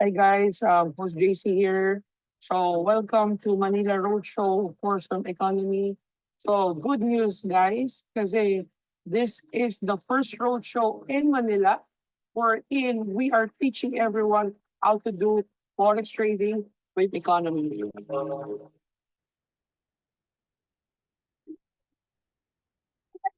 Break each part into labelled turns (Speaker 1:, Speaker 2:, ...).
Speaker 1: Hi guys, Host JC here. So welcome to Manila Roadshow Course on Economy. So good news guys, kasi this is the first roadshow in Manila wherein we are teaching everyone how to do forex trading with economy.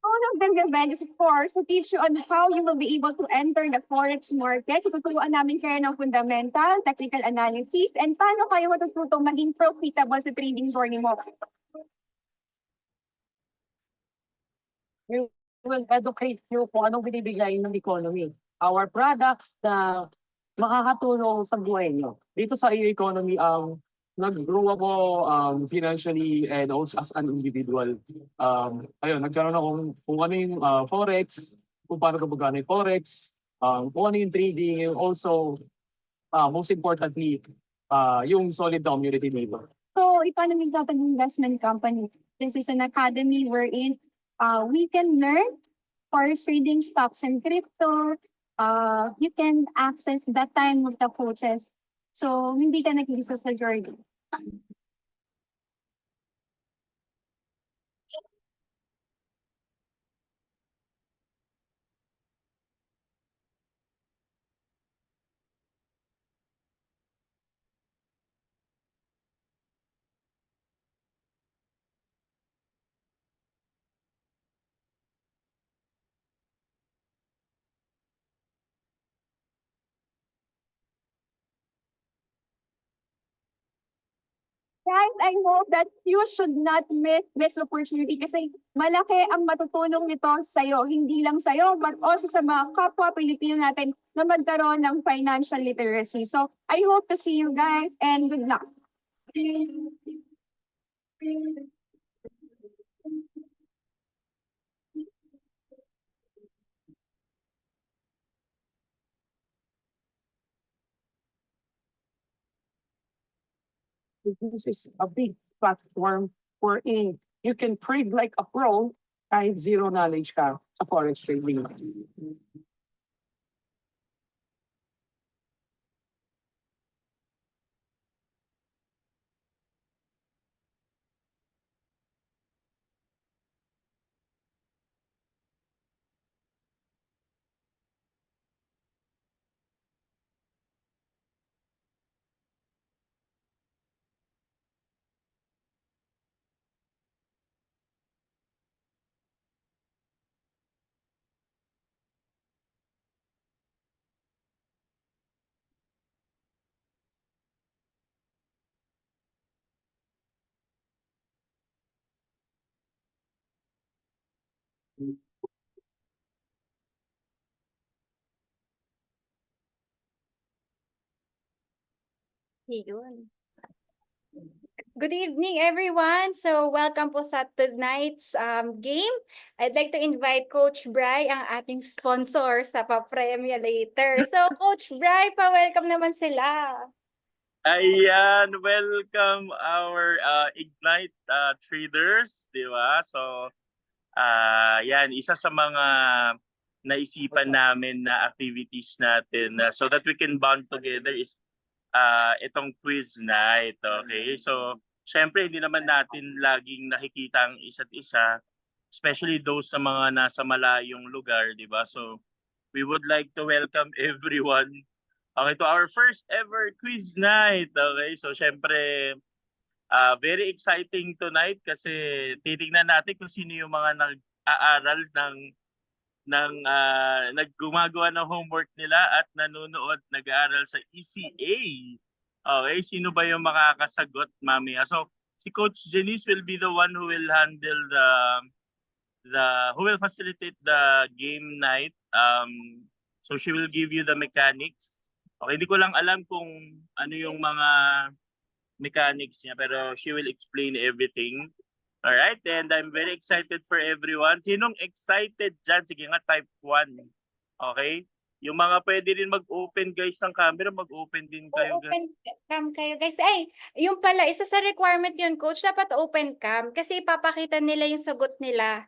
Speaker 2: One of the event is, of course, to teach you on how you will be able to enter the forex market. Tuturuan namin kayo ng fundamental, technical analysis, and paano kayo matututong maging profitable sa trading journey mo.
Speaker 1: We will educate you kung anong binibigay ng economy. Our products na makakatulong sa buhay nyo. Dito sa EA Economy, nag-grow ako financially and also as an individual. Ayun, nagkaroon ako kung ano yung forex, kung paano gumagana yung forex, kung ano yung trading, and also, most importantly, yung solid community dito.
Speaker 2: So, Economic Capital Investment Company, this is an academy wherein we can learn forex trading, stocks and crypto. You can access that time with the coaches. So, hindi ka nag-isa sa journey. Guys, I hope that you should not miss this opportunity kasi malaki ang matutulong nito sa'yo. Hindi lang sa'yo, but also sa mga kapwa Pilipino natin na magkaroon ng financial literacy. So, I hope to see you guys and good luck.
Speaker 1: This is a big platform wherein you can trade like a pro kahit zero knowledge ka sa forex trading.
Speaker 3: Yun. Good evening, everyone. So, welcome po sa tonight's game. I'd like to invite Coach Bry, ang ating sponsor sa pa-premya later. So, Coach Bry, pa-welcome naman sila.
Speaker 4: Ayan, welcome our Ignite traders, di ba? So, yan, isa sa mga naisipan namin na activities natin so that we can bond together is itong quiz night, okay? So, syempre hindi naman natin laging nakikita ang isa't isa, especially those sa mga nasa malayong lugar, di ba? So, we would like to welcome everyone okay, to our first ever quiz night, okay? So, syempre, very exciting tonight kasi titingnan natin kung sino yung mga nag-aaral naggumagawa ng homework nila at nanonood, nag-aaral sa ECA. Okay, sino ba yung makakasagot mamaya? So, si Coach Janice will be the one who will handle who will facilitate the game night. So she will give you the mechanics. Okay, hindi ko lang alam kung ano yung mga mechanics niya, pero she will explain everything. Alright, and I'm very excited for everyone. Sinong excited dyan? Sige nga, type 1. Okay? Yung mga pwede rin mag-open guys ng camera, mag-open din kayo.
Speaker 3: Open cam kayo guys. Ay, yung pala, isa sa requirement yun, Coach, dapat open cam kasi ipapakita nila yung sagot nila.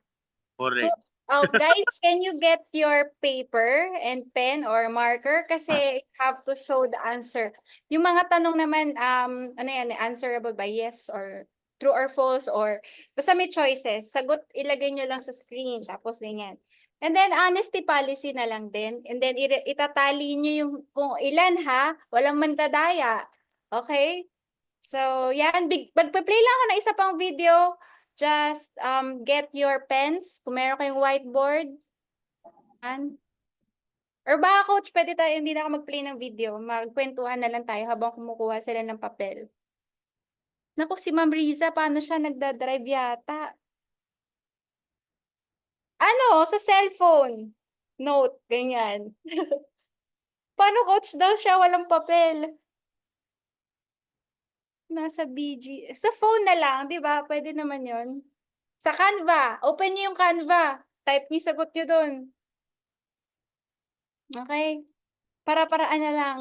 Speaker 4: Correct.
Speaker 3: So, Guys, can you get your paper and pen or marker? Kasi you have to show the answer. Yung mga tanong naman, ano yan, answerable by yes or true or false or basta may choices. Sagot, ilagay nyo lang sa screen. Tapos ganyan. And then, honesty policy na lang din. And then, itatali nyo yung kung ilan ha. Walang mandadaya. Okay? So, yan. Magpa-play lang ako ng isa pang video. Just get your pens. Kung meron kayong whiteboard. Yan. Or baka coach, pwede tayo, hindi na ako mag-play ng video. Magkwentuhan na lang tayo habang kumukuha sila ng papel. Naku, si Ma'am Riza, paano siya nagdadrive yata? Ano? Sa cellphone. Note, ganyan. Paano coach daw siya walang papel? Nasa BG. Sa phone na lang, di ba? Pwede naman yon. Sa Canva. Open niyo yung Canva. Type niyo sagot niyo doon. Okay? Para-paraan na lang.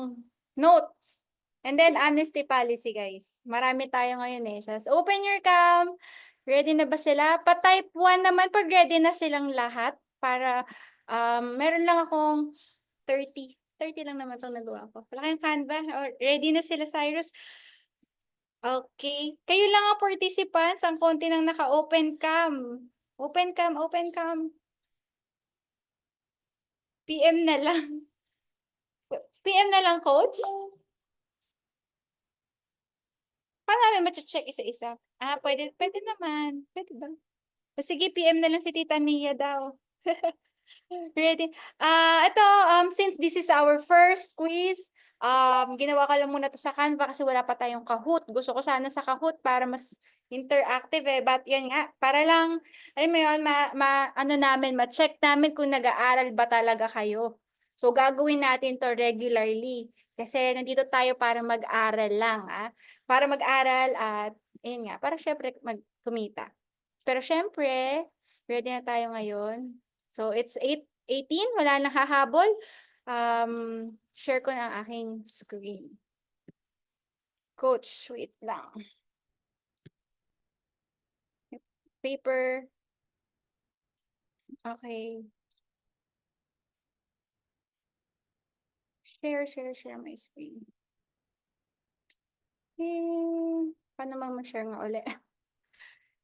Speaker 3: Notes. And then, honesty policy, guys. Marami tayo ngayon eh. So, open your cam. Ready na ba sila? Pa-type 1 naman pag ready na silang lahat. Para, meron lang akong 30. 30 lang naman itong nagawa ko. Wala kayong Canva? Or ready na sila, Cyrus? Okay. Kayo lang ang participants. Ang konti nang naka-open cam. Open cam, open cam. PM na lang. PM na lang, coach? Paano namin check isa-isa? Pwede naman. Pwede ba? O sige, PM na lang si Tita Nia daw. Ready? Ito, since this is our first quiz, ginawa ko lang muna to sa Canva kasi wala pa tayong Kahoot. Gusto ko sana sa Kahoot para mas interactive eh. But yun nga, para lang, alam mo yun, ma-check namin kung nag-aaral ba talaga kayo. So, gagawin natin to regularly. Kasi nandito tayo para mag-aral lang. Para mag-aral at, yun nga, para syempre mag-kumita. Pero syempre, ready na tayo ngayon. So, it's 8:18. Wala nang hahabol. Share ko na ang aking screen. Coach, wait lang. Paper. Okay. Share my screen. Paano mag-share nga ulit?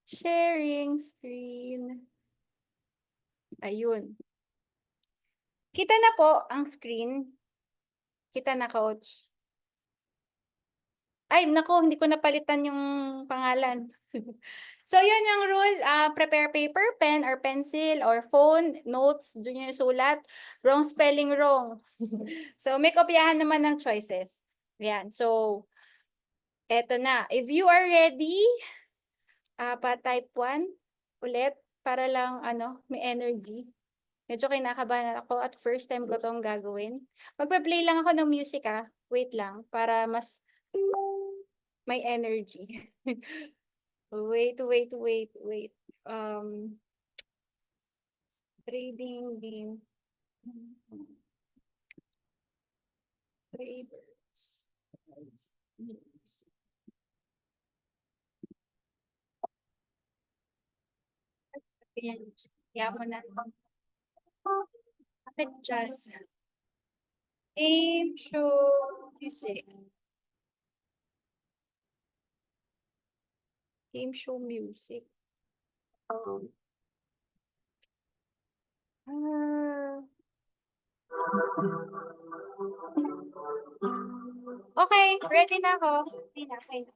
Speaker 3: Sharing screen. Ayun. Kita na po ang screen. Kita na, coach. Ay, naku, hindi ko napalitan yung pangalan. So, yun yung rule. Prepare paper, pen, or pencil, or phone, notes, dun yung sulat. Wrong spelling, wrong. So, may kopyahan naman ng choices. Yan. So, eto na. If you are ready, pa-type 1 ulit para lang, may energy. Medyo kinakabahan ako at first time ko itong gagawin. Magpa-play lang ako ng music Wait lang, para mas may energy. Wait. Trading game. Traders. Kaya mo na. Just game show music. Game show music. Okay, ready na ako. Okay.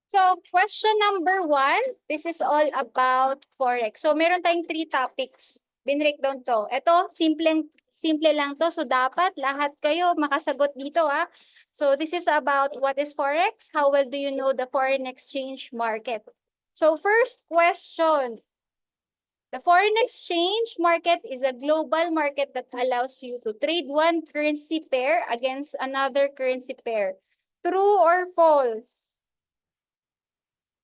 Speaker 3: So, question number 1, this is all about Forex. So, meron tayong 3 topics. Binreakdown to. Ito, simple lang to. So, dapat lahat kayo makasagot dito So, this is about what is Forex? How well do you know the foreign exchange market? So, first question. The foreign exchange market is a global market that allows you to trade one currency pair against another currency pair. True or false?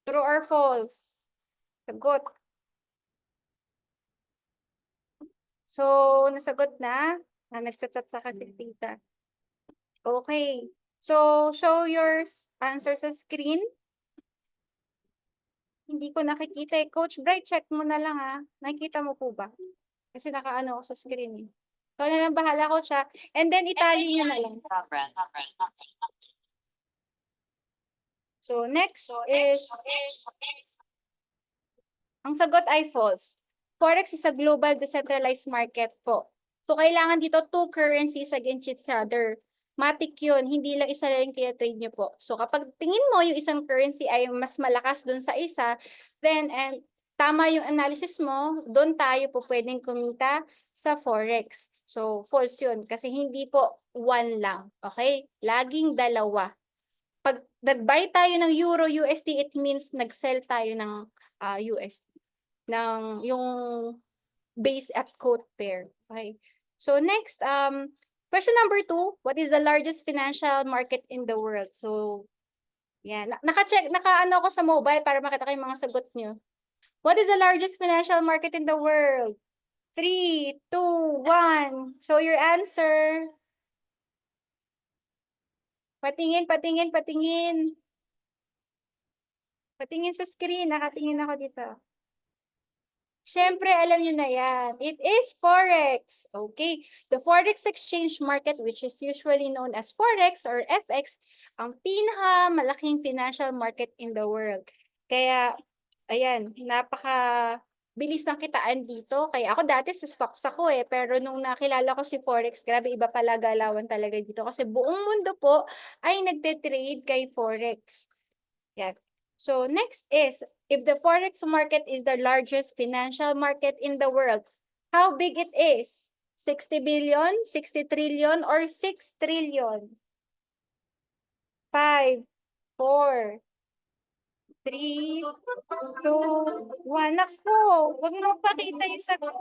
Speaker 3: True or false? Sagot. So, nasagot na. Nagchat-chat sa kasi tita. Okay. So, show your answer sa screen. Hindi ko nakikita eh. Coach Bright, check mo na lang ha. Nakikita mo po ba? Kasi nakaano ako sa screen eh. Ikaw na lang bahala, Coach ha. And then, itali nyo na lang. So, next is, ang sagot ay false. Forex is a global decentralized market po. So, kailangan dito two currencies against each other. Matik yun, hindi lang isa lang kaya trade nyo po. So, kapag tingin mo yung isang currency ay mas malakas dun sa isa, then, and tama yung analysis mo, doon tayo po pwedeng kumita sa Forex. So, false yun, kasi hindi po one lang. Okay? Laging dalawa. Pag nag-buy tayo ng Euro USD, it means nag-sell tayo ng USD. Ng yung base at quote pair. Okay. So next, question number 2, what is the largest financial market in the world? So, yan. Naka-ano ako sa mobile para makita ko yung mga sagot nyo. What is the largest financial market in the world? 3, 2, 1. Show your answer. Patingin, patingin, patingin. Patingin sa screen. Nakatingin ako dito. Siyempre, alam nyo na yan. It is Forex. Okay. The Forex exchange market, which is usually known as Forex or FX, ang malaking financial market in the world. Kaya, ayan, napaka-bilis ng kitaan dito. Kaya ako dati sa stocks ako eh. Pero nung nakilala ko si Forex, grabe iba pala galawan talaga dito. Kasi buong mundo po ay nagte-trade kay Forex. Yan. So next is, if the Forex market is the largest financial market in the world, how big it is? 60 billion, 60 trillion, or 6 trillion? 5, 4, 3, 2, 1. Ako, huwag mo pakita yung sagot.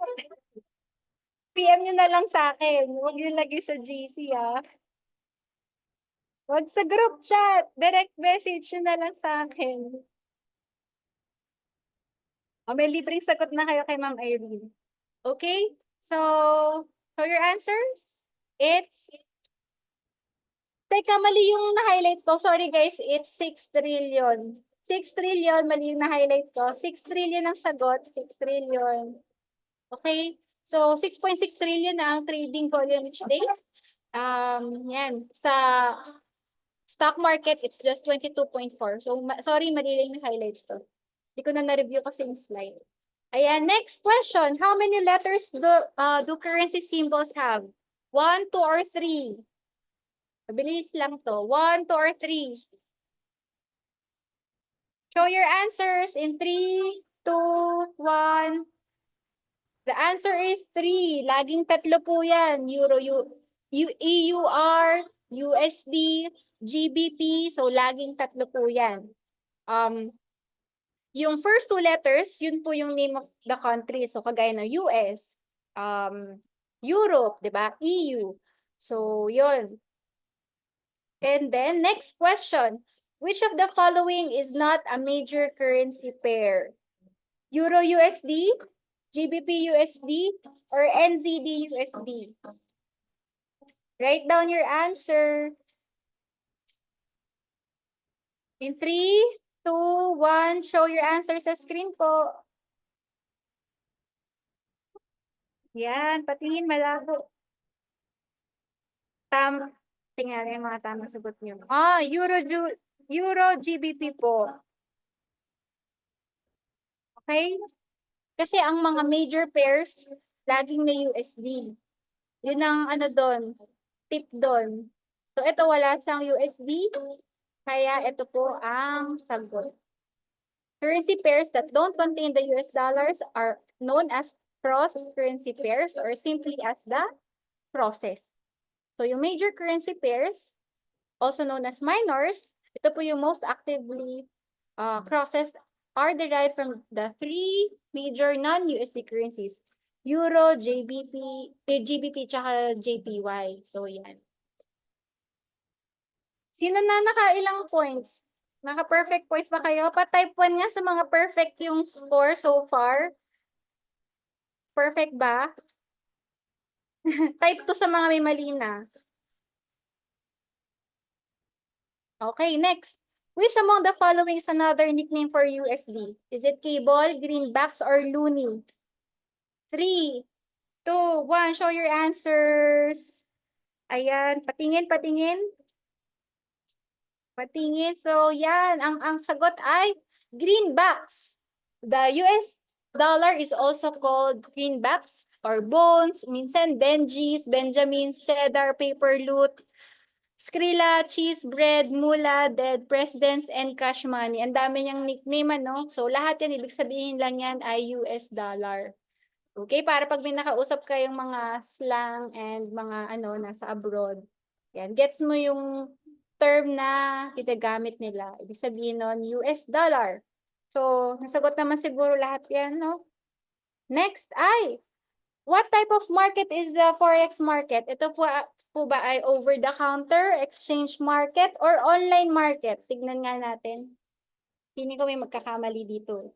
Speaker 3: PM nyo na lang sa akin. Huwag nyo lagay sa GC ah. Huwag sa group chat. Direct message nyo na lang sa akin. O, may libreng sagot na kayo kay Ma'am Irene. Okay? So your answers? It's... Teka, mali yung na-highlight ko. Sorry guys, it's 6 trillion. 6 trillion, mali yung na-highlight ko. 6 trillion ang sagot. 6 trillion. Okay? So, 6.6 trillion na ang trading volume each day. Yan. Sa stock market, it's just 22.4. So, sorry, mali lang yung highlight ko. Hindi ko na na-review kasi yung slide. Ayan, next question. How many letters do currency symbols have? 1, 2, or 3? Mabilis lang to. 1, 2, or 3? Show your answers in 3, 2, 1. The answer is 3. Laging tatlo po yan. Euro, EUR, USD, GBP. So, laging tatlo po yan. Yung first two letters, yun po yung name of the country. So, kagaya ng US, Europe, di ba? EU. So, yun. And then, next question. Which of the following is not a major currency pair? Euro USD, GBP USD, or NZD USD? Write down your answer. In 3, 2, 1, show your answer sa screen po. Yan, patingin malabo. Tingnan yung mga tamang sagot nyo. Euro GBP po. Okay? Kasi ang mga major pairs, laging may USD. Yun ang ano doon, tip doon. So ito wala siyang USD, kaya ito po ang sagot. Currency pairs that don't contain the US dollars are known as cross-currency pairs or simply as the crosses. So yung major currency pairs, also known as minors, ito po yung most actively crosses are derived from the three major non-USD currencies. Euro, GBP, tsaka JPY. So yan. Sino na nakailang points? Naka-perfect points ba kayo? Pa-type 1 nga sa mga perfect yung score so far. Perfect ba? Type 2 sa mga may mali na. Okay, next. Which among the following is another nickname for USD? Is it cable, greenbacks, or loonie? 3, 2, 1. Show your answers. Ayan, patingin, patingin. Patingin. So, yan. Ang sagot ay greenbacks. The US dollar is also called greenbacks or bones. Minsan, Benjis, Benjamins, cheddar, paper loot, Skrilla, cheese bread, mula, dead presidents, and cash money. Ang dami niyang nickname, ano? So, lahat yan, ibig sabihin lang yan ay US dollar. Okay, para pag may nakausap kayong mga slang and mga ano, nasa abroad, yan, gets mo yung term na ginagamit nila. Ibig sabihin nun, US dollar. So, nasagot naman siguro lahat yan, no? Next ay, what type of market is the forex market? Ito po ba ay over-the-counter, exchange market, or online market? Tignan nga natin. Hindi ko may magkakamali dito.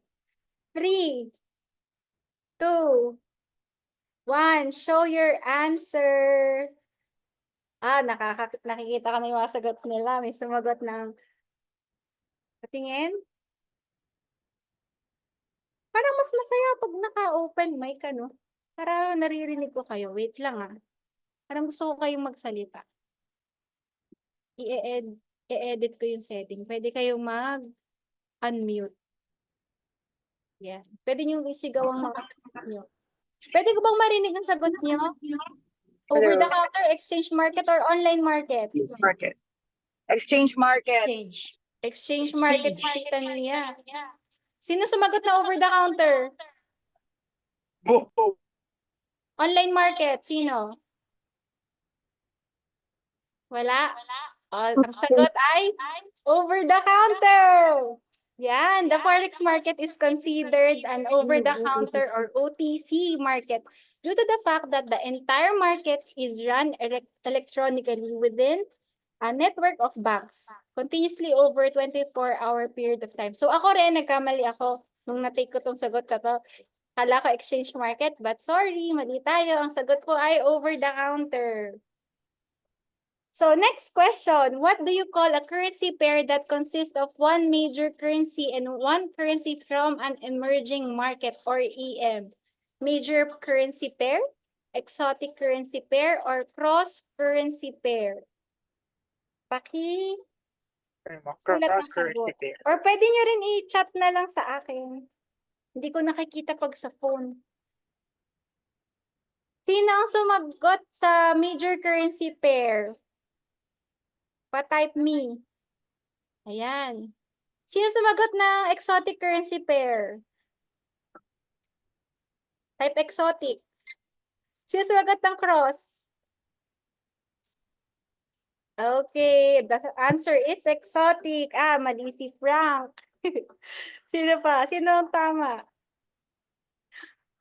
Speaker 3: 3, 2, 1. Show your answer. Nakikita ko na yung mga sagot nila. May sumagot ng patingin. Parang mas masaya pag naka-open mic, ano? Para naririnig ko kayo. Wait lang, ah. Parang gusto ko kayong magsalita. I-edit ko yung setting. Pwede kayong mag-unmute. Yan. Pwede nyo isigaw ang mga sagot nyo. Pwede ko bang marinig ang sagot nyo? Over the counter, exchange market, or online market?
Speaker 5: Market. Exchange market.
Speaker 3: Exchange market si Tita Nia. Sino sumagot na over the counter? Online market, sino? Wala? Ang sagot ay over the counter. Yan, the forex market is considered an over-the-counter or OTC market due to the fact that the entire market is run electronically within a network of banks continuously over 24-hour period of time. So ako rin, nagkamali ako nung na-take ko tong sagot ko to. Kala ko exchange market, but sorry, mali tayo. Ang sagot ko ay over-the-counter. So next question, what do you call a currency pair that consists of one major currency and one currency from an emerging market or EM? Major currency pair, exotic currency pair, or cross-currency pair? Sulat ng
Speaker 5: Cross-currency
Speaker 3: sagot.
Speaker 5: pair.
Speaker 3: Or pwede nyo rin i-chat na lang sa akin. Hindi ko nakikita pag sa phone. Sino ang sumagot sa major currency pair? Pa-type me. Ayan. Sino sumagot na exotic currency pair? Type exotic. Sino sumagot ng cross? Okay, the answer is exotic. Mali si Frank. Sino pa? Sino ang tama?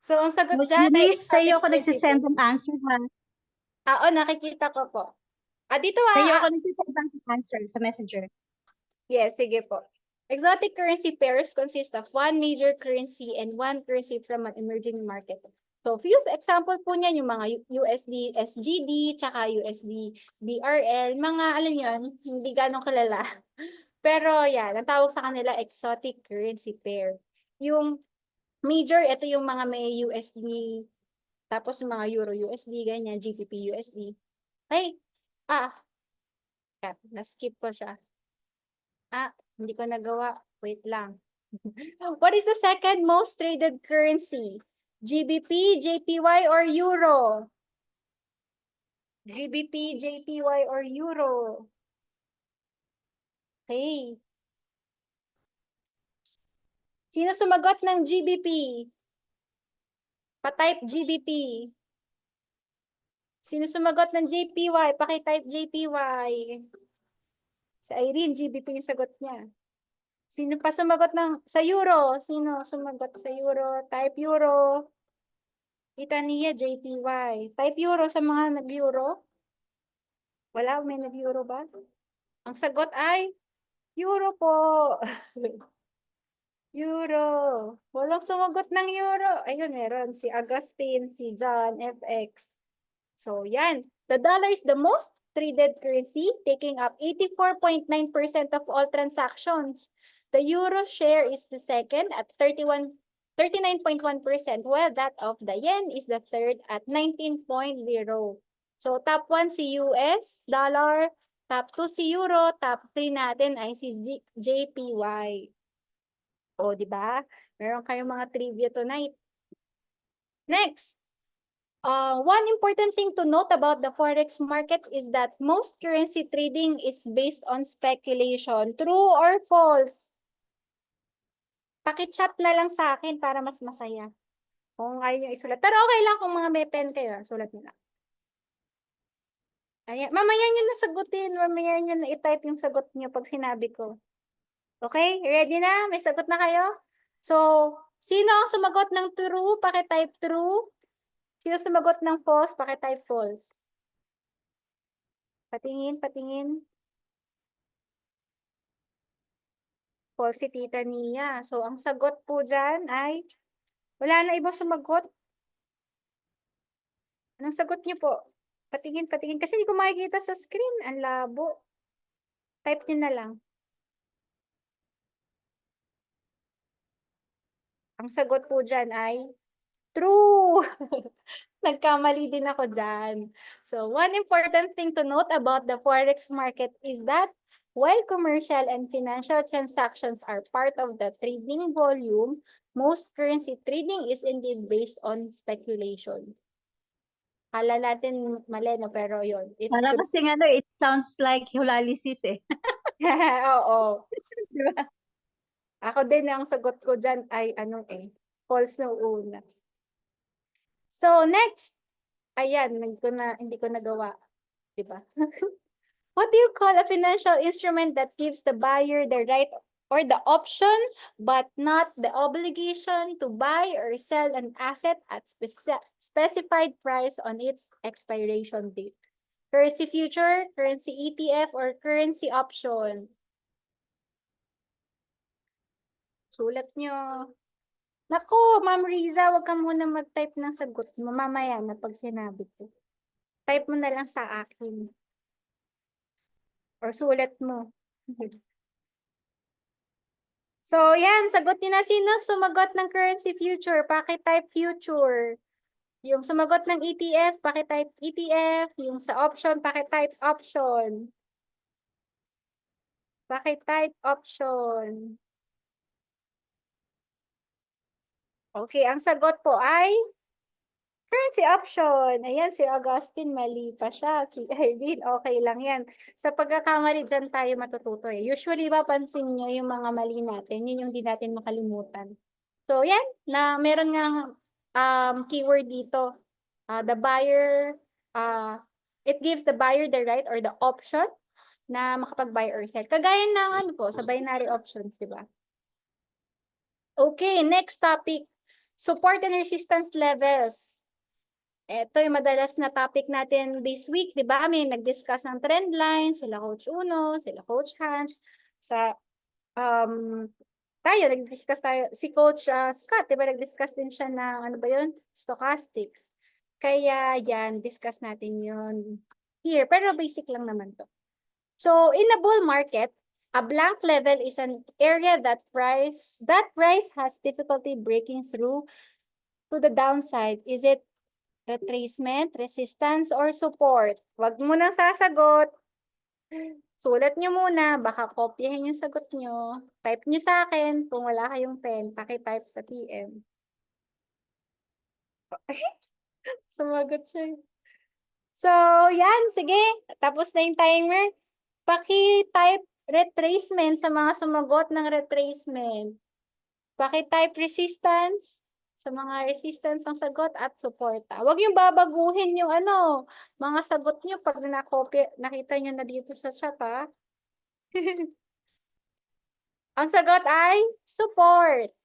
Speaker 3: So, ang sagot
Speaker 6: Miss
Speaker 3: dyan ay
Speaker 6: Eunice, sa'yo ako
Speaker 3: exotic
Speaker 6: nagsisend ng answer, ha?
Speaker 3: Oo, nakikita ko po. Dito
Speaker 6: Sa'yo ako nagsisend ng answer sa messenger.
Speaker 3: Yes, sige po. Exotic currency pairs consist of one major currency and one currency from an emerging market. So, few example po niyan yung mga USD SGD, tsaka USD BRL, mga alam yun, hindi ganong kilala. Pero yan, ang tawag sa kanila exotic currency pair. Yung major, ito yung mga may USD, tapos yung mga Euro USD, ganyan, GBP USD. Ay, na-skip ko siya. Hindi ko nagawa. Wait lang. What is the second most traded currency? GBP, JPY, or Euro? GBP, JPY, or Euro? Okay. Sino sumagot ng GBP? Pa-type GBP. Sino sumagot ng JPY? Paki-type JPY. Si Irene, GBP yung sagot niya. Sino pa sumagot sa Euro? Sino sumagot sa Euro? Type Euro. Tita Nia, JPY. Type Euro sa mga nag-Euro. Wala, may nag-Euro ba? Ang sagot ay Euro po. Euro. Walang sumagot ng Euro. Ayun, meron. Si Agustin, si John, FX. So, yan. The dollar is the most traded currency, taking up 84.9% of all transactions. The euro share is the second at 39.1%, while that of the yen is the third at 19.0%. So top 1 si US dollar, top 2 si euro, top 3 natin ay si JPY. O, di ba? Meron kayong mga trivia tonight. Next. One important thing to note about the forex market is that most currency trading is based on speculation. True or false? Paki-chat na lang sa akin para mas masaya. Kung ayaw nyo isulat. Pero okay lang kung mga may pen kayo. Sulat nyo lang. Ayan. Mamaya nyo na sagutin. Mamaya nyo na i-type yung sagot nyo pag sinabi ko. Okay? Ready na? May sagot na kayo? So, sino ang sumagot ng true? Paki-type true. Sino sumagot ng false? Paki-type false. Patingin, patingin. False si Tita Nia. So, ang sagot po dyan ay wala na ibang sumagot. Anong sagot niyo po? Patingin, patingin. Kasi hindi ko makikita sa screen. Ang labo. Type niyo na lang. Ang sagot po dyan ay true. Nagkamali din ako dyan. So, one important thing to note about the forex market is that while commercial and financial transactions are part of the trading volume, most currency trading is indeed based on speculation. Kala natin mali, no? Pero yun. It's
Speaker 6: Para
Speaker 3: true.
Speaker 6: kasi ano, it sounds like hulalisis eh.
Speaker 3: Oo.
Speaker 6: Di ba?
Speaker 3: Ako din, ang sagot ko dyan ay ano false na una. So, next. Ayan, hindi ko nagawa. Diba? What do you call a financial instrument that gives the buyer the right or the option but not the obligation to buy or sell an asset at specified price on its expiration date? Currency future, currency ETF, or currency option? Sulat nyo. Naku, Ma'am Riza, wag ka muna mag-type ng sagot mo. Mamaya na pag sinabi ko. Type mo na lang sa akin. Or sulat mo. So, yan. Sagot niyo na. Sino sumagot ng currency future? Paki-type future. Yung sumagot ng ETF, paki-type ETF. Yung sa option, paki-type option. Paki-type option. Okay, ang sagot po ay currency option. Ayan, si Augustine, mali pa siya. Si Irvin, okay lang yan. Sa pagkakamali dyan tayo matututo eh. Usually, papansin nyo yung mga mali natin. Yun yung di natin makalimutan. So, yan. Na meron nga keyword dito. The buyer, it gives the buyer the right or the option na makapag-buy or sell. Kagaya ng ano po, sa binary options, di ba? Okay, next topic. Support and resistance levels. Ito yung madalas na topic natin this week, di ba? May nag-discuss ng trend line, sila Coach Uno, sila Coach Hans, sa nag-discuss tayo, si Coach Scott, di ba nag-discuss din siya na, ano ba yun? Stochastics. Kaya yan, discuss natin yun here. Pero basic lang naman to. So, in a bull market, a blank level is an area that price has difficulty breaking through to the downside. Is it retracement, resistance, or support? Wag mo nang sasagot. Sulat nyo muna, baka kopyahin yung sagot nyo. Type nyo sa akin. Kung wala kayong pen, paki-type sa PM. Sumagot siya. So, yan. Sige. Tapos na yung timer. Paki-type retracement sa mga sumagot ng retracement. Paki-type resistance sa mga resistance ang sagot at support. Huwag yung babaguhin yung mga sagot nyo pag nakita nyo na dito sa chat, ha? Ang sagot ay support.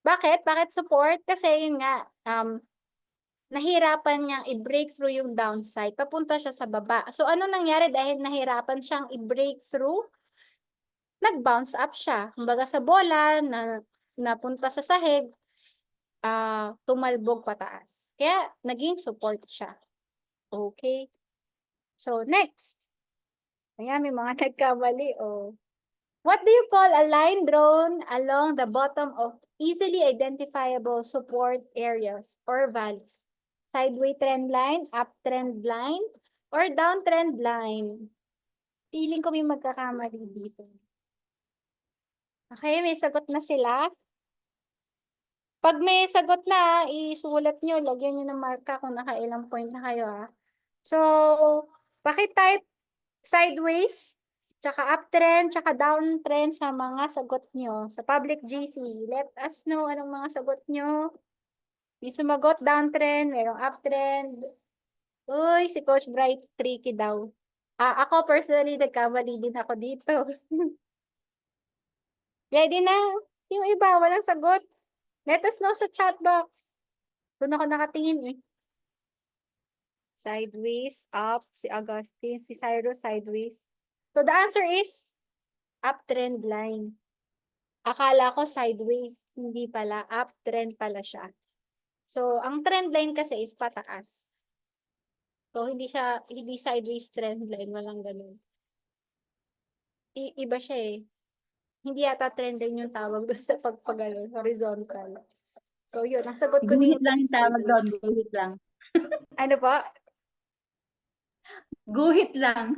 Speaker 3: Bakit? Bakit support? Kasi yun nga, nahirapan niyang i-break through yung downside. Papunta siya sa baba. So, ano nangyari dahil nahirapan siyang i-break through? Nag-bounce up siya. Kumbaga sa bola, napunta sa sahig, tumalbog pataas. Kaya, naging support siya. Okay? So, next. Ayan, may mga nagkamali. Oh. What do you call a line drawn along the bottom of easily identifiable support areas or valleys? Sideway trend line, uptrend line, or downtrend line? Feeling ko may magkakamali dito. Okay, may sagot na sila. Pag may sagot na, isulat nyo, lagyan nyo ng marka kung nakailang point na kayo. So, pakitype sideways, tsaka uptrend, tsaka downtrend sa mga sagot nyo sa public GC. Let us know anong mga sagot nyo. May sumagot downtrend, merong uptrend. Uy, si Coach Bright, tricky daw. Ako personally, nagkamali din ako dito. Ready na? Yung iba, walang sagot. Let us know sa chat box. Doon ako nakatingin eh. Sideways, up, si Augustine, si Cyrus, sideways. So the answer is uptrend line. Akala ko sideways, hindi pala, uptrend pala siya. So ang trend line kasi is pataas. So hindi sideways trend line, walang ganun. Iba siya eh. Hindi yata trend line yung tawag doon sa pagpagano, horizontal. So yun, ang sagot ko
Speaker 6: Guhit
Speaker 3: dito.
Speaker 6: lang yung tawag doon. Guhit lang.
Speaker 3: Ano po?
Speaker 6: Guhit lang.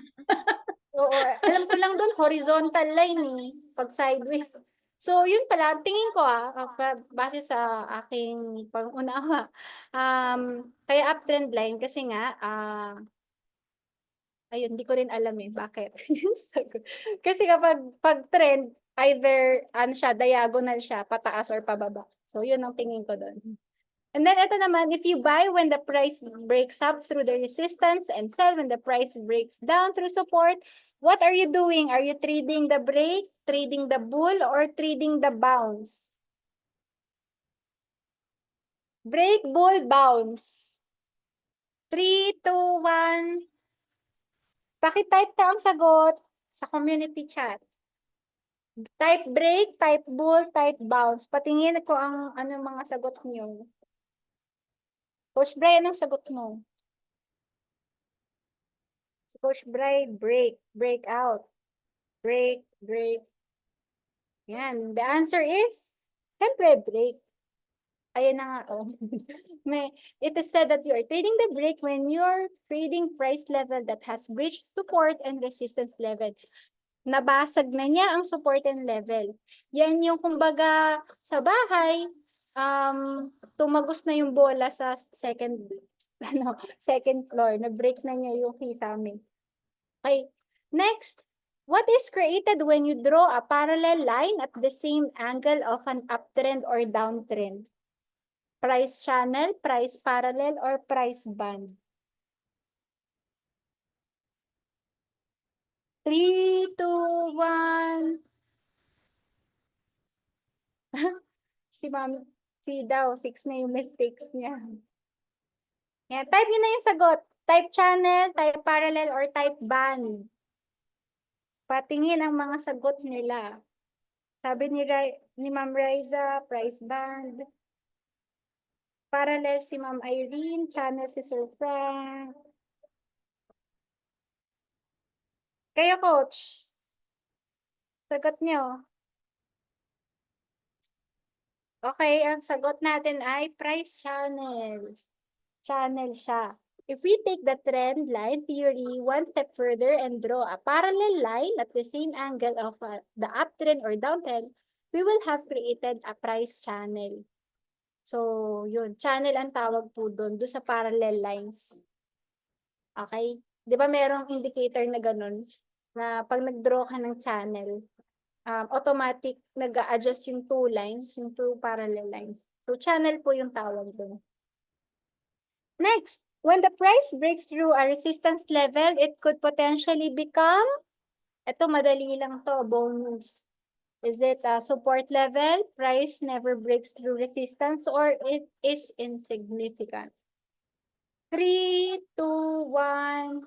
Speaker 3: Oo, alam ko lang doon, horizontal line eh, pag sideways. So, yun pala, tingin ko base sa aking pangunawa, kaya uptrend line kasi nga, ayun, di ko rin alam eh, bakit. Kasi pag trend, either, diagonal siya, pataas or pababa. So, yun ang tingin ko doon. And then ito naman, if you buy when the price breaks up through the resistance and sell when the price breaks down through support, what are you doing? Are you trading the break, trading the bull, or trading the bounce? Break, bull, bounce. 3, 2, 1. Pakitype na ang sagot sa community chat. Type break, type bull, type bounce. Patingin ko ang mga sagot niyo. Coach Brian, anong sagot mo? Si Coach Brian, break, break out. Break, break. Yan. The answer is, siyempre, break. Ayan na nga, oh. It is said that you are trading the break when you're trading price level that has breached support and resistance level. Nabasag na niya ang support and level. Yan yung kumbaga sa bahay, tumagos na yung bola sa second floor. Na-break na niya yung kisame. Okay. Next, what is created when you draw a parallel line at the same angle of an uptrend or downtrend? Price channel, price parallel, or price band? 3, 2, 1. Si daw, 6 na yung mistakes niya. Yan, type nyo na yung sagot. Type channel, type parallel, or type band. Patingin ang mga sagot nila. Sabi ni Ma'am Riza, price band. Parallel si Ma'am Irene, channel si Sir Frank. Kayo, Coach. Sagot nyo. Okay, ang sagot natin ay price channel. Channel siya. If we take the trend line theory one step further and draw a parallel line at the same angle of the uptrend or downtrend, we will have created a price channel. So, yun. Channel ang tawag po doon sa parallel lines. Okay? Di ba merong indicator na ganun? Na pag nag-draw ka ng channel, automatic nag-a-adjust yung two lines, yung two parallel lines. So, channel po yung tawag doon. Next, when the price breaks through a resistance level, it could potentially become, ito madali lang to, bonus. Is it a support level, price never breaks through resistance, or it is insignificant? 3, 2, 1.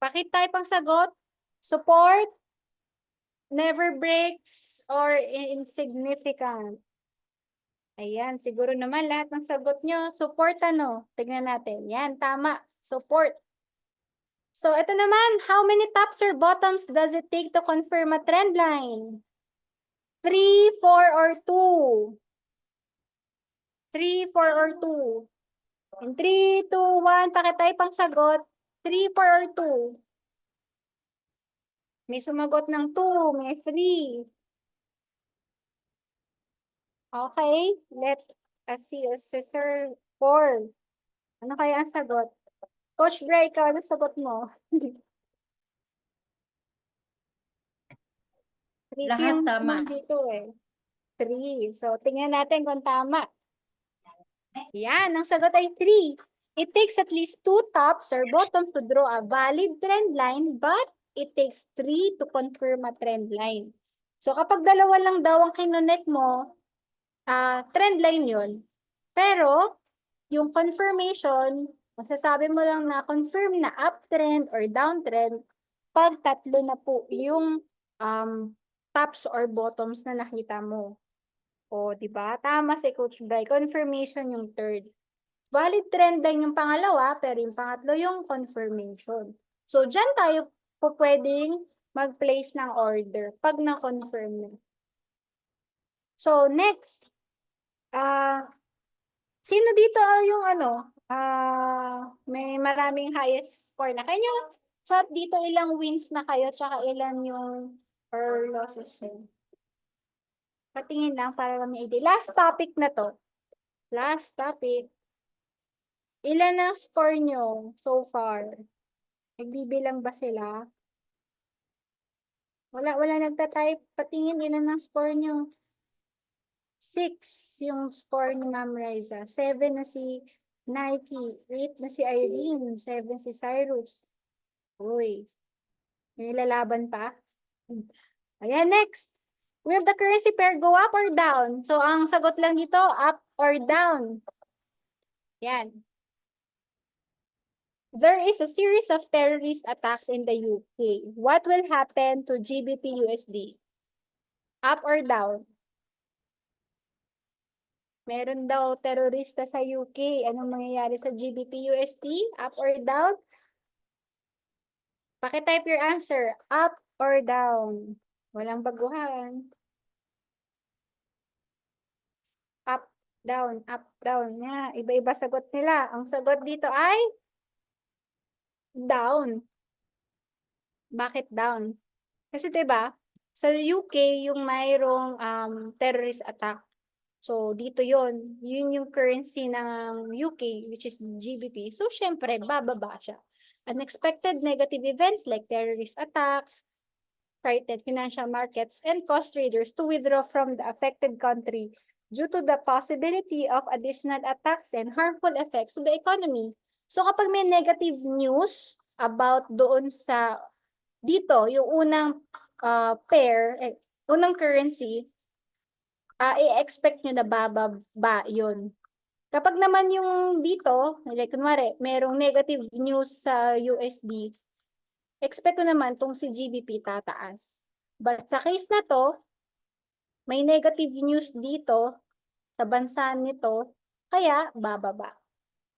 Speaker 3: Pakitype ang sagot. Support, never breaks, or insignificant. Ayan, siguro naman lahat ng sagot nyo. Support ano? Tignan natin. Yan, tama. Support. So, ito naman, how many tops or bottoms does it take to confirm a trend line? 3, 4, or 2? 3, 4, or 2? In 3, 2, 1, pakitype ang sagot. 3, 4, or 2? May sumagot ng 2, may 3. Okay, let us see. Sir 4. Ano kaya ang sagot? Coach Bray, ikaw, ano sagot mo?
Speaker 6: Lahat tama.
Speaker 3: Dito eh. 3. So, tingnan natin kung tama. Yan, ang sagot ay 3. It takes at least 2 tops or bottoms to draw a valid trend line, but it takes 3 to confirm a trend line. So, kapag dalawa lang daw ang kinonect mo, trend line yun. Pero, yung confirmation, masasabi mo lang na confirm na uptrend or downtrend pag tatlo na po yung tops or bottoms na nakita mo. O, di ba? Tama si Coach Bray. Confirmation yung third. Valid trend line yung pangalawa, pero yung pangatlo yung confirmation. So, dyan tayo po pwedeng mag-place ng order pag na-confirm na. So, next. Sino dito yung may maraming highest score na? Can you chat dito ilang wins na kayo tsaka ilan yung or losses yun? Patingin lang para may idea. Last topic na to. Last topic. Ilan ang score nyo so far? Nagbibilang ba sila? Wala nagtatype. Patingin ilan ang score nyo. 6 yung score ni Ma'am Riza. 7 na si Nike. 8 na si Irene. 7 si Cyrus. Uy. May lalaban pa. Ayan, next. Will the currency pair go up or down? So, ang sagot lang dito, up or down. Yan. There is a series of terrorist attacks in the UK. What will happen to GBP USD? Up or down? Meron daw terorista sa UK. Anong mangyayari sa GBP USD? Up or down? Pakitype your answer. Up or down? Walang baguhan. Up, down, up, down. Iba-iba sagot nila. Ang sagot dito ay down. Bakit down? Kasi 'di ba sa UK yung mayroong terrorist attack. So dito yun yung currency ng UK which is GBP. So syempre bababa siya. Unexpected negative events like terrorist attacks frightened financial markets and caused traders to withdraw from the affected country due to the possibility of additional attacks and harmful effects to the economy. So kapag may negative news about doon sa dito, yung unang unang currency, i-expect nyo na bababa yun. Kapag naman yung dito, like kunwari, merong negative news sa USD, expect ko naman tong si GBP tataas. But sa case na to, may negative news dito sa bansa nito, kaya bababa.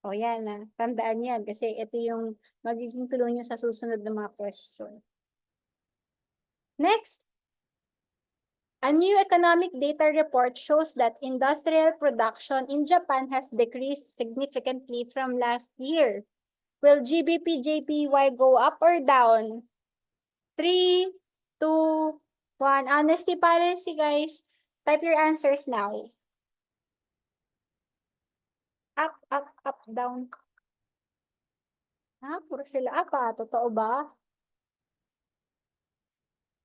Speaker 3: O yan na, tandaan yan kasi ito yung magiging tulong nyo sa susunod na mga question. Next, a new economic data report shows that industrial production in Japan has decreased significantly from last year. Will GBP JPY go up or down? 3, 2, 1. Honesty policy, guys. Type your answers now. Up, up, up, down. Puro sila up Totoo ba?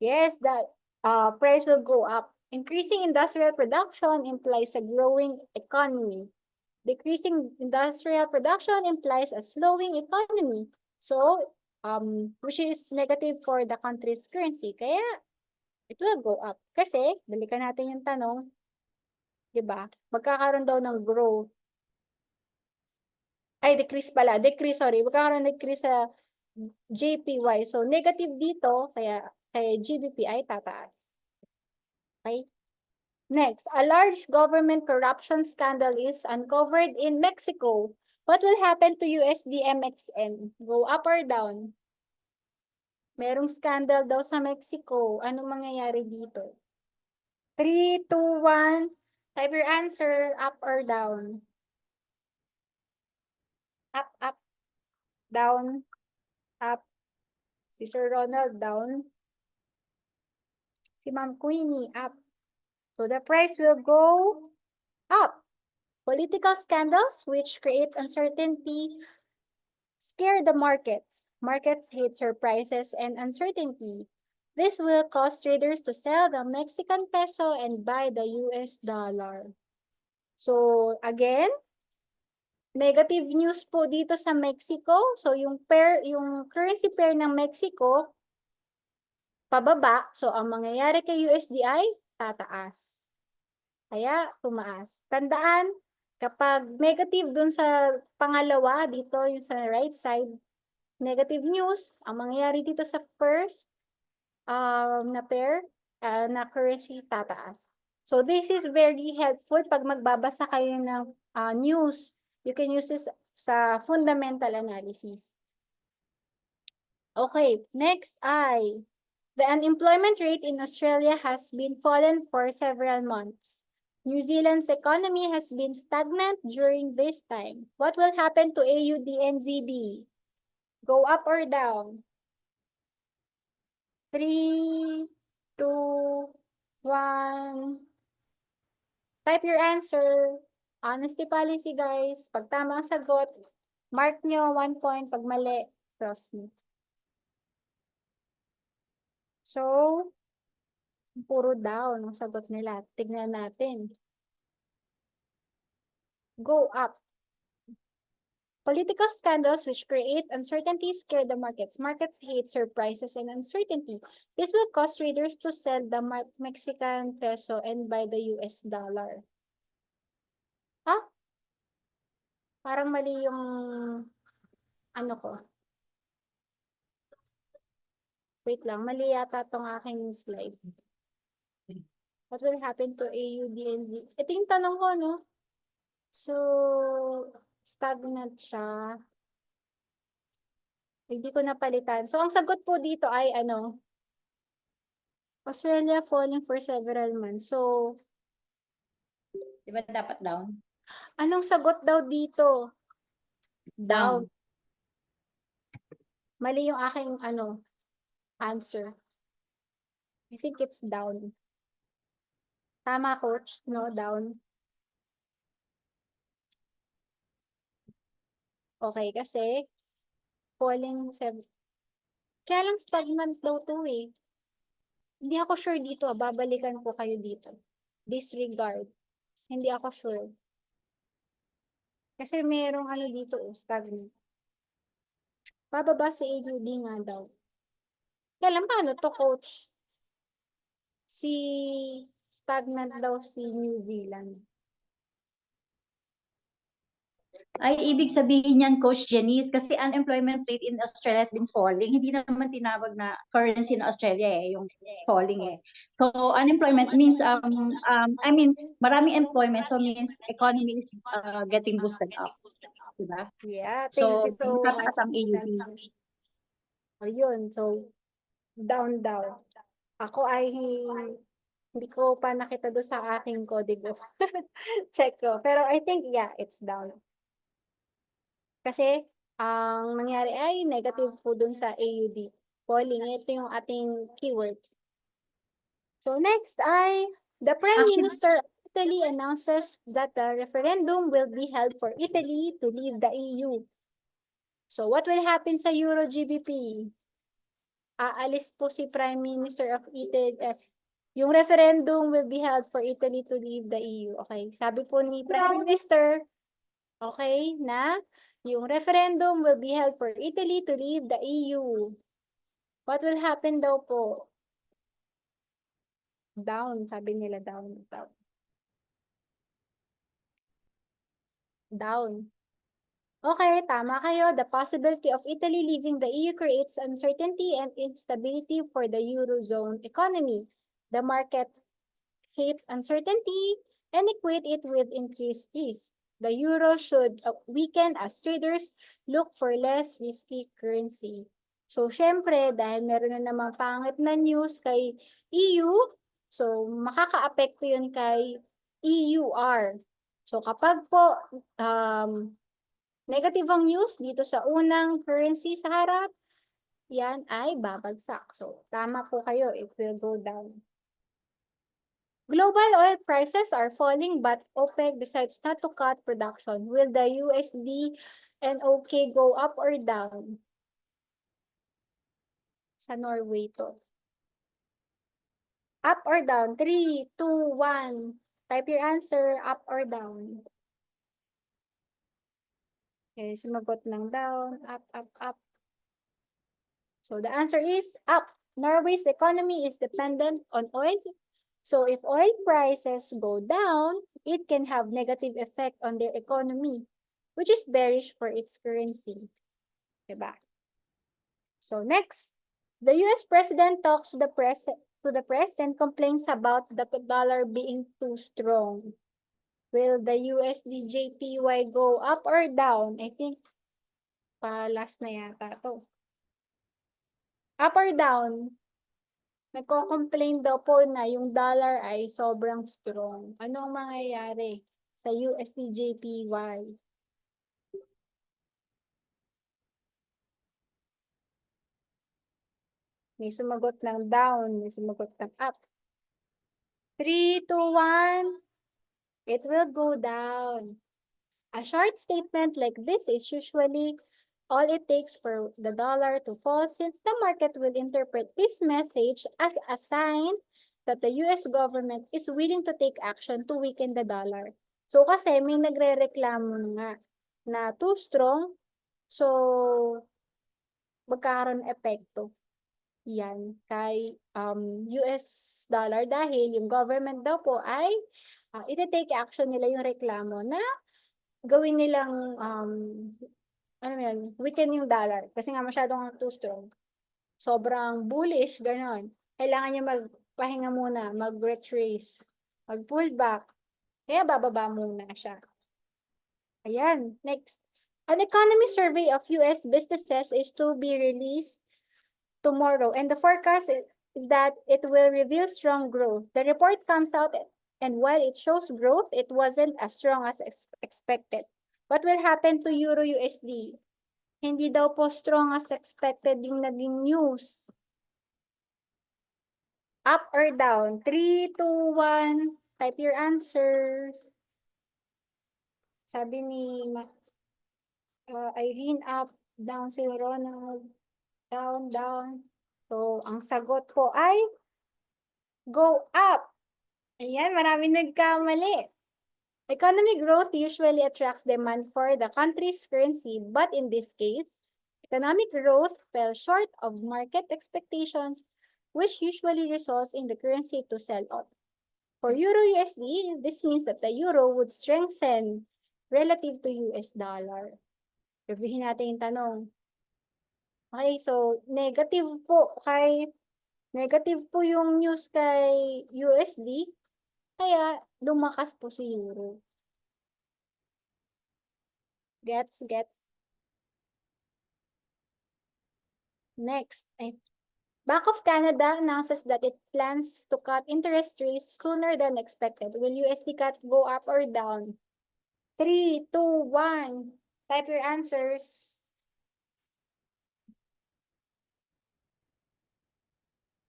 Speaker 3: Yes, the price will go up. Increasing industrial production implies a growing economy. Decreasing industrial production implies a slowing economy. So, which is negative for the country's currency. Kaya, it will go up. Kasi, balikan natin yung tanong, diba? Magkakaroon daw ng growth. Ay, decrease pala. Magkakaroon decrease sa JPY. So, negative dito, kaya GBP ay tataas. Okay? Next, a large government corruption scandal is uncovered in Mexico. What will happen to USD MXN? Go up or down? Merong scandal daw sa Mexico. Anong mangyayari dito? 3, 2, 1. Type your answer, up or down. Up, up, down, up. Si Sir Ronald, down. Si Ma'am Queenie, up. So the price will go up. Political scandals which create uncertainty scare the markets. Markets hate surprises and uncertainty. This will cause traders to sell the Mexican peso and buy the US dollar. So again, negative news po dito sa Mexico. So yung currency pair ng Mexico pababa. So ang mangyayari kay USDI tataas. Kaya tumaas. Tandaan, kapag negative dun sa pangalawa, dito yung sa right side, negative news, ang mangyayari dito sa first na pair na currency tataas. So this is very helpful pag magbabasa kayo ng news. You can use this sa fundamental analysis. Okay, next ay the unemployment rate in Australia has been fallen for several months. New Zealand's economy has been stagnant during this time. What will happen to AUD and ZB? Go up or down? 3, 2, 1. Type your answer. Honesty policy, guys. Pag tama ang sagot, mark nyo 1 point. Pag mali, cross nyo. So, puro down ang sagot nila. Tignan natin. Go up. Political scandals which create uncertainty scare the markets. Markets hate surprises and uncertainty. This will cause traders to sell the Mexican peso and buy the US dollar. Ah? Parang mali yung ano ko. Wait lang, mali yata tong aking slide. What will happen to AUD and Z? Ito yung tanong ko, no? So, stagnant siya. Hindi ko napalitan. So, ang sagot po dito ay ano? Australia falling for several months. So,
Speaker 6: Di ba dapat down?
Speaker 3: anong sagot daw dito?
Speaker 6: Down.
Speaker 3: Mali yung aking ano, answer. I think it's down. Tama, coach? No, down. Okay, kasi falling kaya lang stagnant daw to eh. Hindi ako sure dito. Babalikan ko kayo dito. Disregard. Hindi ako sure. Kasi merong ano dito, stagnant. Bababa si AUD nga daw. Kaya lang paano to, coach? Si stagnant daw si New Zealand.
Speaker 6: Ay, ibig sabihin yan, Coach Janice, kasi unemployment rate in Australia has been falling. Hindi naman tinawag na currency in Australia yung falling eh. So, unemployment means, I mean, maraming employment, so means economy is getting boosted up. Diba?
Speaker 3: Yeah, thank you so much.
Speaker 6: Matataas ang AUD.
Speaker 3: O yun, so down. Ako ay hindi ko pa nakita doon sa aking kodigo. Check ko. Pero I think, yeah, it's down. Kasi, ang nangyari ay negative po dun sa AUD. Falling, ito yung ating keyword. So next ay, the Prime Minister of Italy announces that the referendum will be held for Italy to leave the EU. So what will happen sa Euro GBP? Aalis po si Prime Minister of Italy. Yung referendum will be held for Italy to leave the EU. Okay, sabi po ni Prime Minister, okay, na yung referendum will be held for Italy to leave the EU. What will happen daw po? Down, sabi nila down. Down. Okay, tama kayo. The possibility of Italy leaving the EU creates uncertainty and instability for the Eurozone economy. The market hates uncertainty and equate it with increased risk. The euro should weaken as traders look for less risky currency. So, syempre, dahil meron na namang pangit na news kay EU, so makaka-apekto yun kay EUR. So, kapag po negative ang news dito sa unang currency sa harap, yan ay babagsak. So, tama po kayo, it will go down. Global oil prices are falling but OPEC decides not to cut production. Will the USD and OK go up or down? Sa Norway to. Up or down? 3, 2, 1. Type your answer, up or down. Okay, sumagot ng down, up, up, up. So the answer is up. Norway's economy is dependent on oil. So if oil prices go down, it can have negative effect on their economy, which is bearish for its currency. Diba? So next, the US president talks to the press and complains about the dollar being too strong. Will the USD JPY go up or down? I think last na yata to. Up or down? Nagko-complain daw po na yung dollar ay sobrang strong. Ano ang mangyayari sa USD JPY? May sumagot ng down, may sumagot ng up. 3, 2, 1. It will go down. A short statement like this is usually all it takes for the dollar to fall, since the market will interpret this message as a sign that the US government is willing to take action to weaken the dollar. So kasi may nagre-reklamo nga na too strong, so magkakaroon epekto yan kay US dollar dahil yung government daw po ay iti-take action nila yung reklamo na gawin nilang ano yan, weaken yung dollar kasi nga masyadong too strong. Sobrang bullish, ganon. Kailangan niya magpahinga muna, mag-retrace, mag-pull back. Kaya bababa muna siya. Ayan, next. An economy survey of US businesses is to be released tomorrow, and the forecast is that it will reveal strong growth. The report comes out, and while it shows growth, it wasn't as strong as expected. What will happen to Euro USD? Hindi daw po strong as expected yung naging news. Up or down? 3, 2, 1. Type your answers. Sabi ni Irene, up. Down si Ronald. Down, down. So, ang sagot po ay go up. Ayan, maraming nagkamali. Economic growth usually attracts demand for the country's currency, but in this case, economic growth fell short of market expectations, which usually results in the currency to sell off. For Euro USD, this means that the euro would strengthen relative to US dollar. Reviewin natin yung tanong. Okay, so negative po yung news kay USD, kaya lumakas po si euro. Gets. Next, Bank of Canada announces that it plans to cut interest rates sooner than expected. Will USD cut go up or down? 3, 2, 1. Type your answers.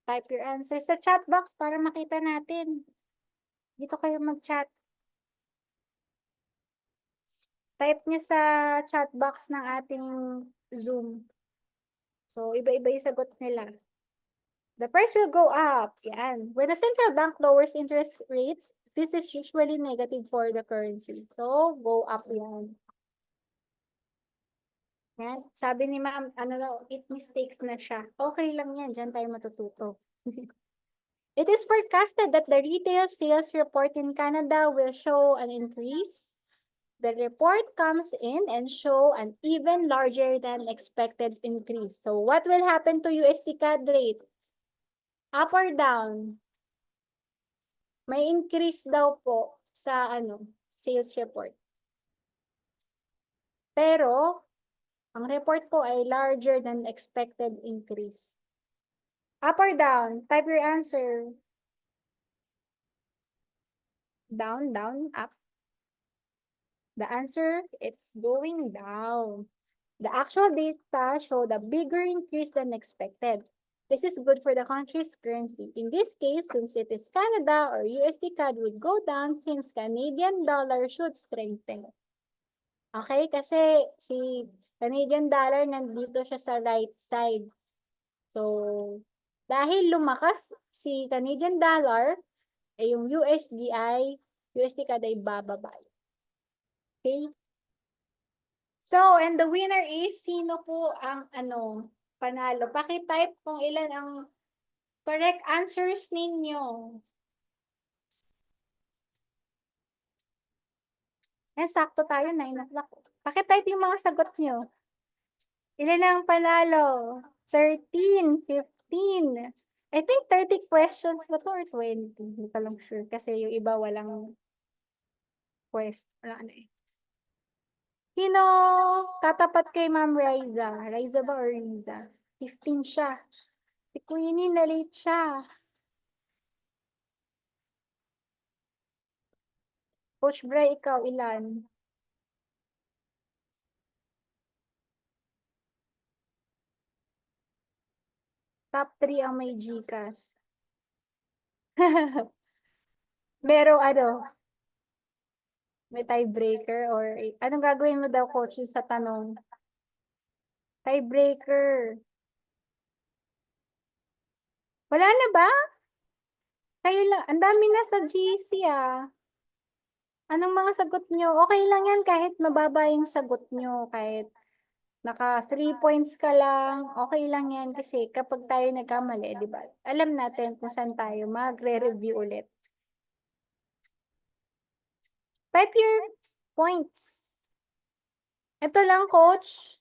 Speaker 3: Type your answers sa chat box para makita natin. Dito kayo mag-chat. Type niyo sa chat box ng ating Zoom. So, iba-iba yung sagot nila. The price will go up. Yan. When the central bank lowers interest rates, this is usually negative for the currency. So, go up yan. Yan. Sabi ni ma'am, it mistakes na siya. Okay lang yan. Diyan tayo matututo. It is forecasted that the retail sales report in Canada will show an increase. The report comes in and show an even larger than expected increase. So, what will happen to USD CAD rate? Up or down? May increase daw po sa sales report. Pero, Ang report po ay larger than expected increase. Up or down? Type your answer. Down, down, up. The answer, it's going down. The actual data showed a bigger increase than expected. This is good for the country's currency. In this case, since it is Canada or USD CAD would go down since Canadian dollar should strengthen. Okay, kasi si Canadian dollar nandito siya sa right side. So, dahil lumakas si Canadian dollar, yung USD CAD ay bababa. Okay? So, and the winner is, sino po ang panalo? Paki-type kung ilan ang correct answers ninyo. Sakto tayo, 9 o'clock. Paki-type yung mga sagot nyo. Ilan ang panalo? 13, 15. I think 30 questions ba to or 20? Hindi ka lang sure. Kasi yung iba walang question. Wala eh. Sino tatapat kay Ma'am Riza? Riza ba or Riza? 15 siya. Si Queenie na late siya. Coach Bray, ikaw ilan? Top 3 ang may GCash. Pero may tiebreaker or anong gagawin mo daw, coach, sa tanong? Tiebreaker. Wala na ba? Kayo lang. Ang dami na sa GC ah. Anong mga sagot nyo? Okay lang yan kahit mababa yung sagot nyo. Kahit naka 3 points ka lang. Okay lang yan kasi kapag tayo nagkamali, di ba? Alam natin kung saan tayo magre-review ulit. Type your points. Ito lang, coach.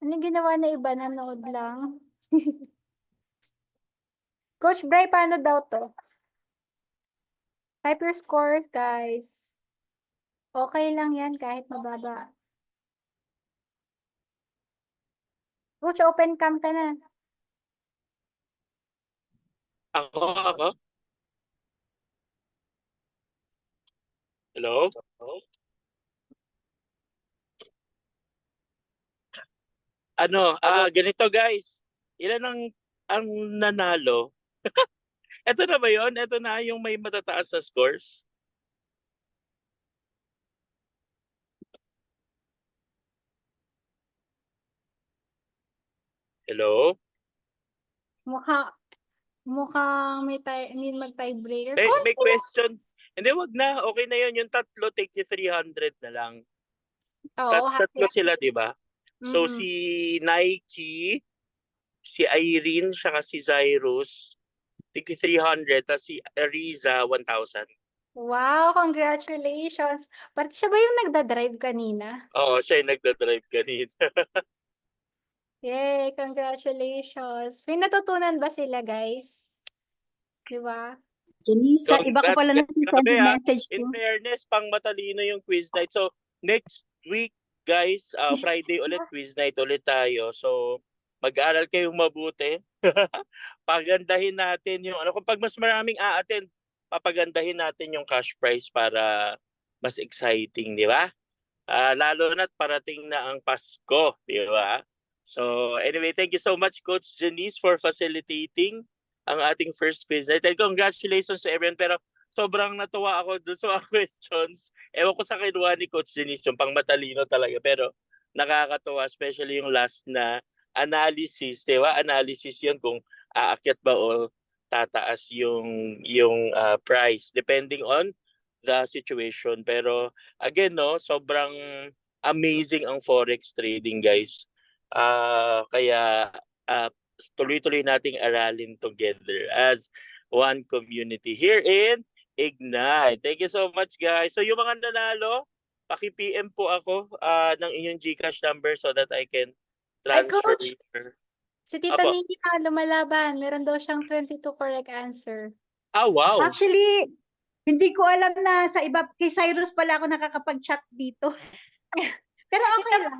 Speaker 3: Ano ginawa na iba? Nanood lang. Coach Bray, paano daw to? Type your scores, guys. Okay lang yan kahit mababa. Coach, open cam ka na.
Speaker 4: Ako? Hello? Ganito guys. Ilan ang nanalo? Ito na ba yun? Ito na yung may matataas na scores? Hello?
Speaker 3: Mukhang need mag-tiebreaker.
Speaker 4: May question. Hindi, wag na. Okay na yun. Yung tatlo, take you 300 na lang.
Speaker 3: Oo,
Speaker 4: Tatlo sila, di ba? So,
Speaker 3: Mhm.
Speaker 4: si Nike, si Irene, saka si Cyrus, take 300, tapos si Ariza, 1,000.
Speaker 3: Wow, congratulations. Pati siya ba yung nagda-drive kanina?
Speaker 4: Oo, siya yung nagdadrive kanina.
Speaker 3: Yay, congratulations. May natutunan ba sila, guys? Di ba?
Speaker 6: Janice, sa iba ko
Speaker 4: Congrats,
Speaker 6: pala
Speaker 4: guys.
Speaker 6: na-send
Speaker 4: Grabe,
Speaker 6: yung
Speaker 4: ah.
Speaker 6: message
Speaker 4: In
Speaker 6: ko.
Speaker 4: fairness, pang matalino yung quiz night. So, next week, guys, Friday ulit, quiz night ulit tayo. So, mag-aaral kayong mabuti. Pagandahin natin yung, kapag mas maraming a-attend, papagandahin natin yung cash prize para mas exciting, di ba? Lalo na't parating na ang Pasko, di ba? So, anyway, thank you so much, Coach Janice, for facilitating ang ating first quiz night. And congratulations to everyone. Pero sobrang natuwa ako doon sa mga questions. Ewan ko sa kinuha ni Coach Janice, yung pang matalino talaga. Pero nakakatuwa, especially yung last na analysis. Diba? Analysis yun kung aakyat ba o tataas yung price depending on the situation. Pero again, no, sobrang amazing ang forex trading, guys. Kaya tuloy-tuloy nating aralin together as one community here in Ignite. Thank you so much, guys. So yung mga nanalo, paki-PM po ako ng inyong GCash number so that I can
Speaker 3: Ay,
Speaker 4: transfer.
Speaker 3: Coach, si Tita
Speaker 4: Apo.
Speaker 3: Nini na lumalaban. Meron daw siyang 22 correct answer.
Speaker 4: Wow.
Speaker 6: Actually, hindi ko alam na sa iba, kay Cyrus pala ako nakakapag-chat dito. Pero okay lang.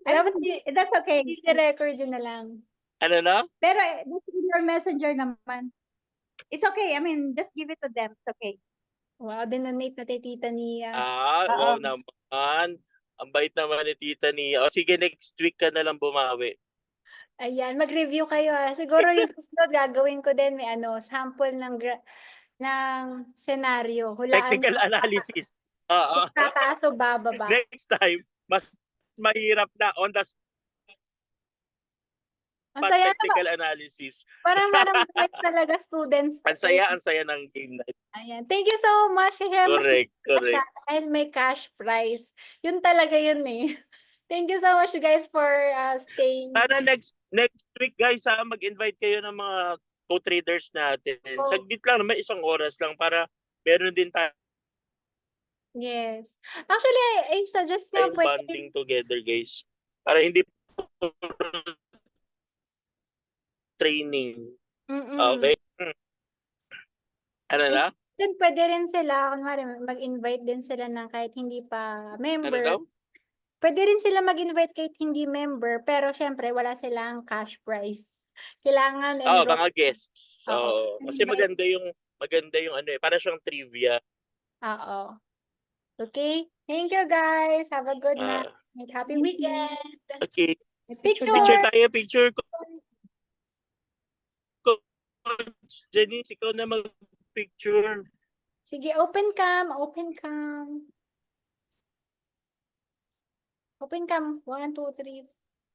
Speaker 3: Dapat
Speaker 6: That's okay.
Speaker 3: i-record yun na lang.
Speaker 4: Ano na?
Speaker 6: Pero that's in your messenger naman. It's okay. I mean, just give it to them. It's okay.
Speaker 3: Wow, dinonate na kay Tita Nia.
Speaker 4: Wow
Speaker 6: Oo.
Speaker 4: naman. Ang bait naman ni Tita Nia. O sige, next week ka na lang bumawi.
Speaker 3: Ayan, mag-review kayo. Siguro yung susunod gagawin ko din may sample ng senaryo. Hulaan
Speaker 4: Technical
Speaker 3: nyo
Speaker 4: analysis. Oo.
Speaker 3: kung tataas o bababa.
Speaker 4: Next time, mas mahirap na on the
Speaker 3: Ang
Speaker 4: spot
Speaker 3: saya naman.
Speaker 4: technical analysis.
Speaker 3: Parang maraming talaga students.
Speaker 4: Ang saya ng game night.
Speaker 3: Ayan. Thank you so much. Kasi mas
Speaker 4: Correct.
Speaker 3: and may cash prize. Yun talaga yun eh. Thank you so much guys for staying.
Speaker 4: Sana next week guys mag-invite kayo ng mga co-traders natin.
Speaker 3: Oh.
Speaker 4: Saglit lang naman, 1 oras lang para meron din
Speaker 3: Yes. Actually, I suggest nga
Speaker 4: tayong
Speaker 3: pwede
Speaker 4: bonding together guys. Para hindi training. Okay? Ano na?
Speaker 3: Then pwede rin sila, kunwari mag-invite din sila ng kahit hindi pa
Speaker 4: Ano
Speaker 3: member.
Speaker 4: daw?
Speaker 3: Pwede rin sila mag-invite kahit hindi member, pero syempre wala silang cash prize. Kailangan
Speaker 4: Mga guests.
Speaker 3: Oo.
Speaker 4: Kasi maganda yung para siyang trivia.
Speaker 3: Oo. Okay? Thank you guys. Have a good
Speaker 4: Ah,
Speaker 3: night. Happy weekend.
Speaker 4: okay.
Speaker 3: Picture.
Speaker 4: Picture ko. Janice, ikaw na mag-picture.
Speaker 3: Sige, open cam. Open cam. 1, 2, 3.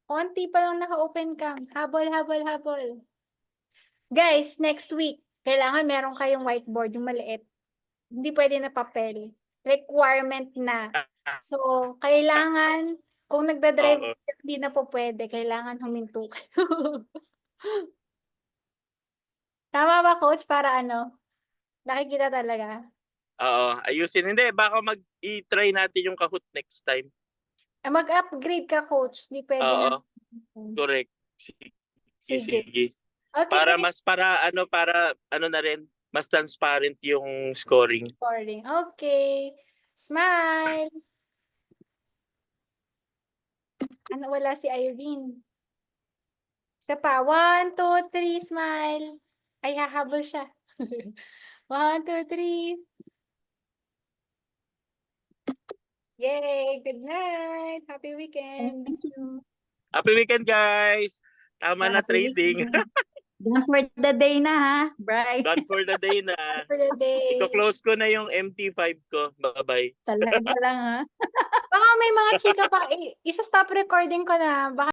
Speaker 3: Konti pa lang naka-open cam. Habol. Guys, next week, kailangan meron kayong whiteboard, yung maliit. Hindi pwede na papel. Requirement na. So, kailangan, kung nagdadrive, hindi na po pwede. Kailangan huminto kayo. Tama ba, Coach? Para nakikita talaga.
Speaker 4: Oo, ayusin. Hindi, baka i-try natin yung Kahoot next time.
Speaker 3: Mag-upgrade ka, Coach. Hindi pwede na.
Speaker 4: Oo, correct.
Speaker 3: Sige. Okay,
Speaker 4: Para na rin, mas transparent yung scoring.
Speaker 3: recording. Okay. Smile. Wala si Irene. Isa pa. 1, 2, 3, smile. Ay, hahabol siya. 1, 2, 3. Yay! Good night! Happy weekend!
Speaker 6: Thank you.
Speaker 4: Happy weekend, guys! Tama na trading.
Speaker 6: Done for the day na ha, Bri.
Speaker 4: Done for the day na.
Speaker 3: For the day.
Speaker 4: Iko-close ko na yung MT5 ko. Bye-bye.
Speaker 6: Talaga lang ha.
Speaker 3: Baka may mga chika pa. Isa stop recording ko na. Baka